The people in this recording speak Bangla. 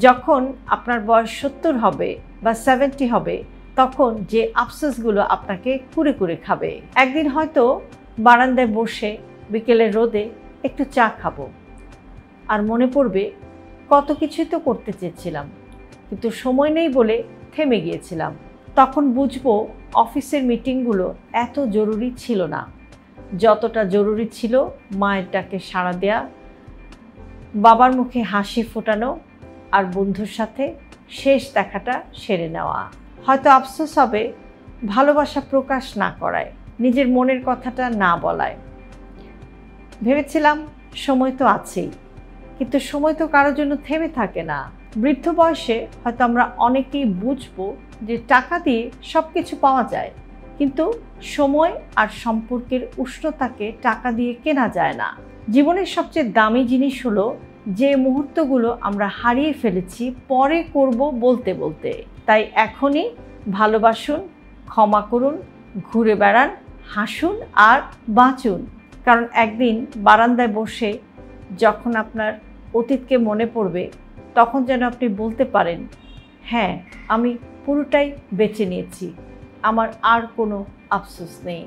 যখন আপনার বয়স 70 হবে বা 70 হবে, তখন যে আফসোসগুলো আপনাকে কুরে কুরে খাবে। একদিন হয়তো বারান্দায় বসে বিকেলের রোদে একটু চা খাবো, আর মনে পড়বে কত কিছুই তো করতে চেয়েছিলাম, কিন্তু সময় নেই বলে থেমে গিয়েছিলাম। তখন বুঝবো অফিসের মিটিংগুলো এত জরুরি ছিল না, যতটা জরুরি ছিল মায়ের ডাকে সাড়া দেয়া, বাবার মুখে হাসি ফোটানো, আর বন্ধুর সাথে শেষ দেখাটা সেরে নেওয়া। হয়তো আফসোস হবে ভালোবাসা প্রকাশ না করায়, নিজের মনের কথাটা না বলায়। ভেবেছিলাম সময় তো আছেই, কিন্তু সময় তো কারোর জন্য থেমে থাকে না। বৃদ্ধ বয়সে হয়তো আমরা অনেকেই বুঝবো যে টাকা দিয়ে সব কিছু পাওয়া যায়, কিন্তু সময় আর সম্পর্কের উষ্ণতাকে টাকা দিয়ে কেনা যায় না। জীবনের সবচেয়ে দামি জিনিস হলো যে মুহূর্তগুলো আমরা হারিয়ে ফেলেছি পরে করব বলতে বলতে। তাই এখনই ভালোবাসুন, ক্ষমা করুন, ঘুরে বেড়ান, হাসুন আর বাঁচুন। কারণ একদিন বারান্দায় বসে যখন আপনার অতীতকে মনে পড়বে, তখন যেন আপনি বলতে পারেন, হ্যাঁ, আমি পুরোটাই বেছে নিয়েছি, আমার আর কোনো আফসোস নেই।